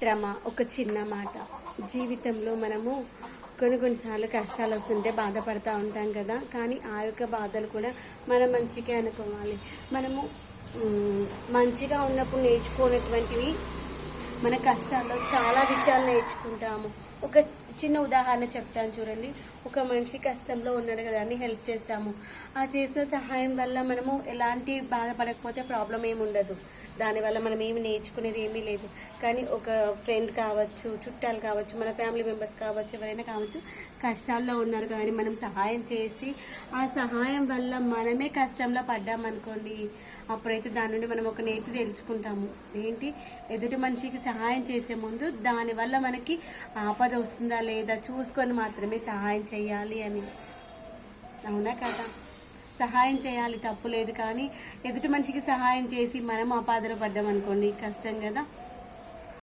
మిత్రమా, ఒక చిన్న మాట. జీవితంలో మనము కొన్నిసార్లు కష్టాలు వస్తుంటే బాధపడుతూ ఉంటాం కదా. కానీ ఆ యొక్క బాధలు కూడా మనం మంచిగా అనుకోవాలి. మనము మంచిగా ఉన్నప్పుడు నేర్చుకునేటువంటివి మన కష్టాల్లో చాలా విషయాలు నేర్చుకుంటాము. ఒక చిన్న ఉదాహరణ చెప్తాను చూడండి. ఒక మనిషి కష్టంలో ఉన్నాడు కదా అని హెల్ప్ చేస్తాము. ఆ చేసిన సహాయం వల్ల మనము ఎలాంటి బాధపడకపోతే ప్రాబ్లం ఏమి ఉండదు. దానివల్ల మనం ఏమి నేర్చుకునేది ఏమీ లేదు. కానీ ఒక ఫ్రెండ్ కావచ్చు, చుట్టాలు కావచ్చు, మన ఫ్యామిలీ మెంబర్స్ కావచ్చు, ఎవరైనా కావచ్చు, కష్టాల్లో ఉన్నారు కానీ మనం సహాయం చేసి ఆ సహాయం వల్ల మనమే కష్టంలో పడ్డామనుకోండి, అప్పుడైతే దాని నుండి మనం ఒక నేర్పు తెలుసుకుంటాము. ఏంటి, ఎదుటి మనిషికి సహాయం చేసే ముందు దానివల్ల మనకి ఆపద వస్తుందా లేదా చూసుకొని మాత్రమే సహాయం చేయాలి అని. అవునా కదా? సహాయం చేయాలి, తప్పు లేదు. కానీ ఎదుటి మనిషికి సహాయం చేసి మనం ఆపదలో పడ్డామనుకోండి, కష్టం కదా.